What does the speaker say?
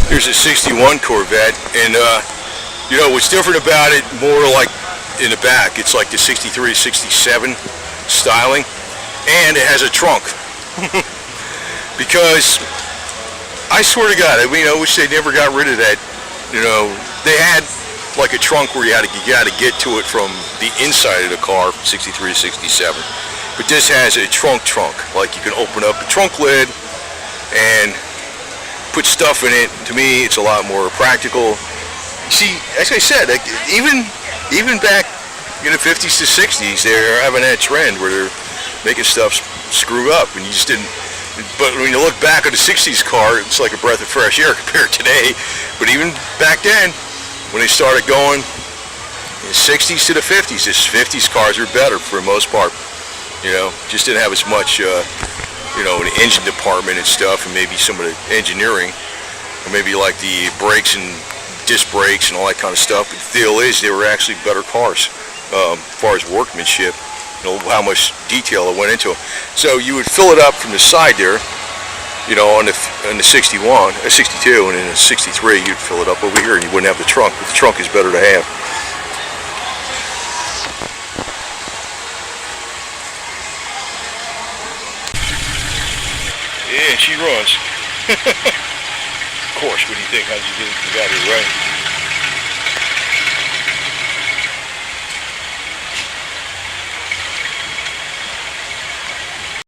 Here's a 61 Corvette, and you know what's different about it, more like in the back, it's like the 63, 67 styling, and it has a trunk. Because I swear to God, I mean, I wish they never got rid of that. You know, they had like a trunk where you had to get to it from the inside of the car, 63 to 67. But this has a trunk, like you can open up the trunk lid and put stuff in it. To me, it's a lot more practical. See, as I said, like, even back in the 50s to 60s, they're having that trend where they're making stuff screw up, and you just didn't. But when you look back at the 60s car, it's like a breath of fresh air compared to today. But even back then, when they started going in the 60s to the 50s, the 50s cars are better for the most part. You know, just didn't have as much, you know, an engine department and stuff, and maybe some of the engineering, or maybe like the brakes and disc brakes and all that kind of stuff. But the deal is, they were actually better cars as far as workmanship. You know, how much detail it went into them. So you would fill it up from the side there, you know, on the 61, 62, and in the 63 you'd fill it up over here, and you wouldn't have the trunk. But the trunk is better to have. Yeah, she runs. Of course. What do you think? How'd you get it? You got it right.